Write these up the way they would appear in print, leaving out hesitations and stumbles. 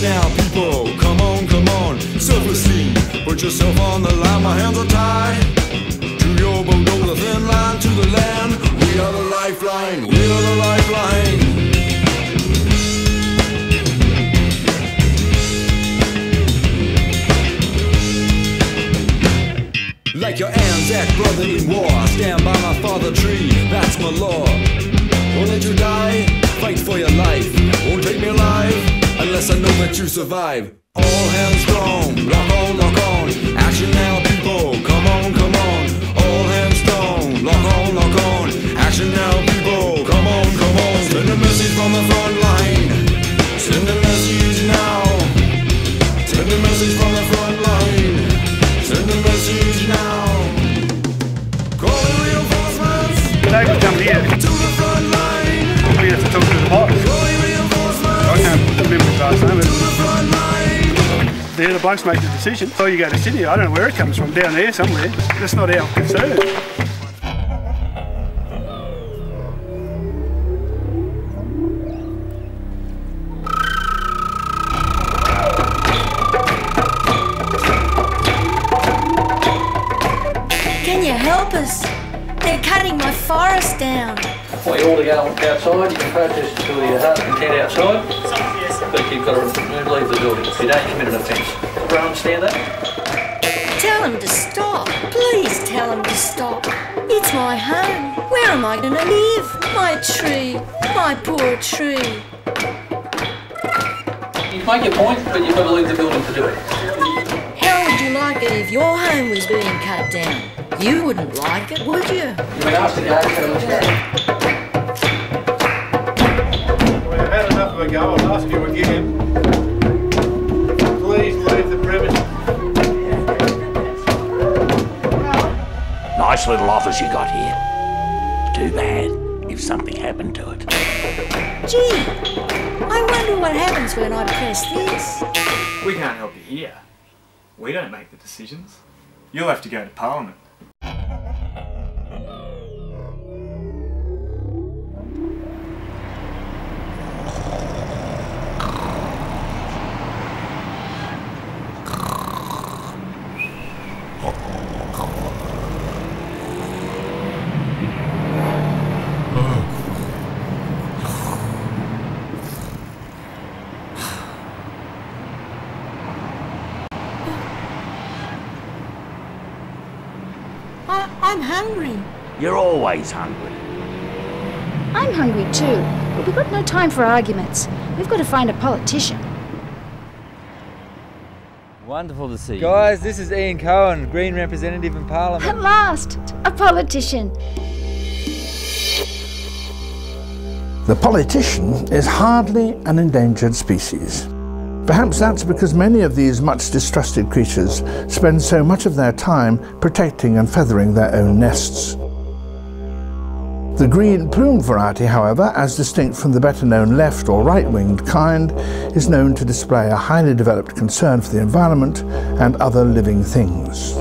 Action now, people, come on, selflessly, put yourself on the line, my hands are tied. To your boat, over the thin line, to the land, we are the lifeline, we are the lifeline. Like your Anzac brother in war, stand by my father tree, that's my law. Won't let you die, fight for your life. Won't take me alive, unless I know that you survive. All hands strong, lock on, action now people, come on. All hands strong, lock on, action now people, come on. Send a message from the front line, send a message now. Send a message from the front line, send a message now. Calling reinforcements, David come here. To the front line, We have to talk to the boss. calling reinforcements, I can't put the members last name. to the front line. They're the blokes make the decision. So you go to Sydney, I don't know where it comes from, down there somewhere. That's not our concern. Can you help us? They're cutting my forest down. I want you all to go outside. You can protest until your heart content outside, but you've got to leave the building. You don't commit an offence. Everyone understand that? Tell them to stop. Please tell them to stop. It's my home. Where am I going to live? My tree. My poor tree. You make your point, but you've got to leave the building to do it. How would you like it if your home was being cut down? You wouldn't like it, would you? You've been asked to go, so let's go. We've had enough of a go. I'll ask you again. Please leave the premise. Nice little office you got here. Too bad if something happened to it. Gee, I wonder what happens when I press this. We can't help you here. We don't make the decisions. You'll have to go to Parliament. I'm hungry. You're always hungry. I'm hungry too, but we've got no time for arguments. We've got to find a politician. Wonderful to see you. Guys, this is Ian Cohen, Green representative in Parliament. At last, a politician. The politician is hardly an endangered species. Perhaps that's because many of these much distrusted creatures spend so much of their time protecting and feathering their own nests. The green-plumed variety, however, as distinct from the better-known left or right-winged kind, is known to display a highly developed concern for the environment and other living things.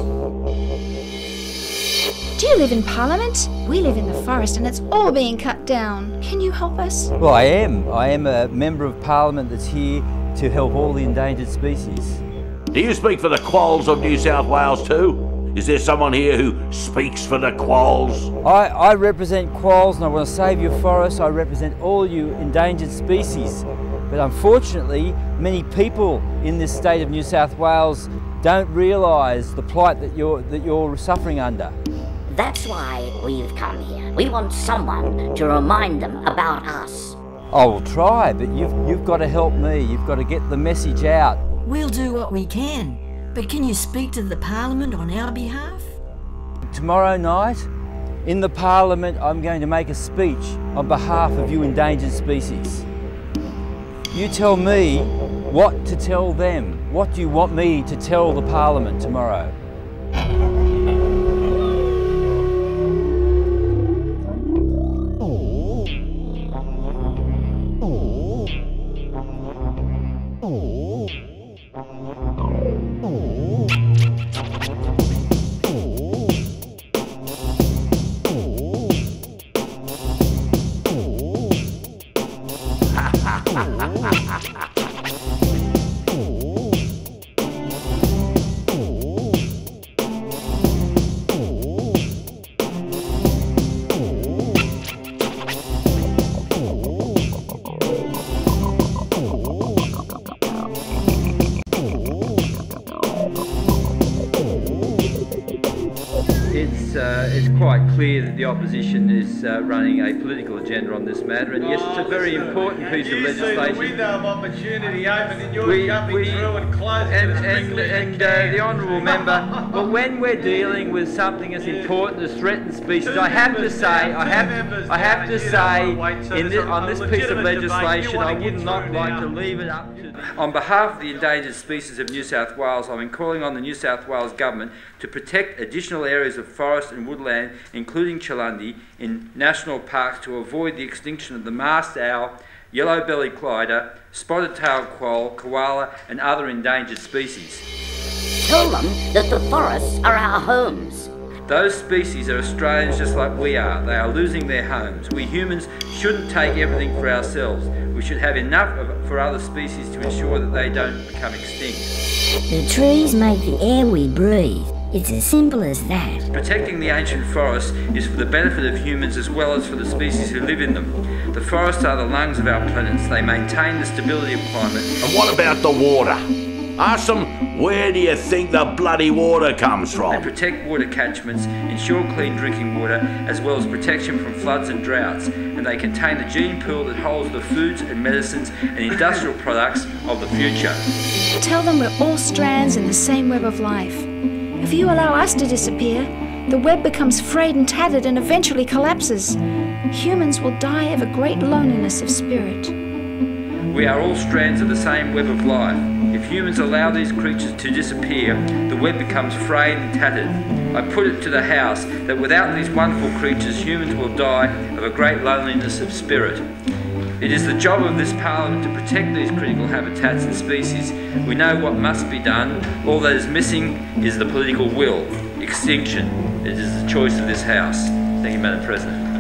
Do you live in Parliament? We live in the forest and it's all being cut down. Can you help us? Well, I am. I am a member of Parliament that's here to help all the endangered species. Do you speak for the Quolls of New South Wales too? Is there someone here who speaks for the Quolls? I represent Quolls and I want to save your forests. I represent all you endangered species. But unfortunately, many people in this state of New South Wales don't realise the plight that you're suffering under. That's why we've come here. We want someone to remind them about us. I will try, but you've got to help me. You've got to get the message out. We'll do what we can, but can you speak to the Parliament on our behalf? Tomorrow night, in the Parliament, I'm going to make a speech on behalf of you endangered species. You tell me what to tell them. What do you want me to tell the Parliament tomorrow? clear that the opposition is running a political agenda on this matter, and yes, it's a very important piece of legislation. The window of opportunity open and you're jumping through and closing and the honourable member, well, when we're dealing with something as important as threatened species, I have to say, on this piece of legislation, I would not like to leave it up to the... On behalf of the endangered species of New South Wales, I'm calling on the New South Wales Government to protect additional areas of forest and woodland, including Chalundi, in national parks to avoid the extinction of the masked owl, yellow-bellied glider, spotted-tailed quoll, koala and other endangered species. Tell them that the forests are our homes. Those species are Australians just like we are. They are losing their homes. We humans shouldn't take everything for ourselves. We should have enough for other species to ensure that they don't become extinct. The trees make the air we breathe. It's as simple as that. Protecting the ancient forests is for the benefit of humans as well as for the species who live in them. The forests are the lungs of our planets. They maintain the stability of climate. And what about the water? Ask them, where do you think the bloody water comes from? They protect water catchments, ensure clean drinking water, as well as protection from floods and droughts, and they contain the gene pool that holds the foods and medicines and industrial products of the future. Tell them we're all strands in the same web of life. If you allow us to disappear, the web becomes frayed and tattered and eventually collapses. Humans will die of a great loneliness of spirit. We are all strands of the same web of life. If humans allow these creatures to disappear, the web becomes frayed and tattered. I put it to the House that without these wonderful creatures, humans will die of a great loneliness of spirit. It is the job of this Parliament to protect these critical habitats and species. We know what must be done. All that is missing is the political will. Extinction. It is the choice of this House. Thank you, Madam President.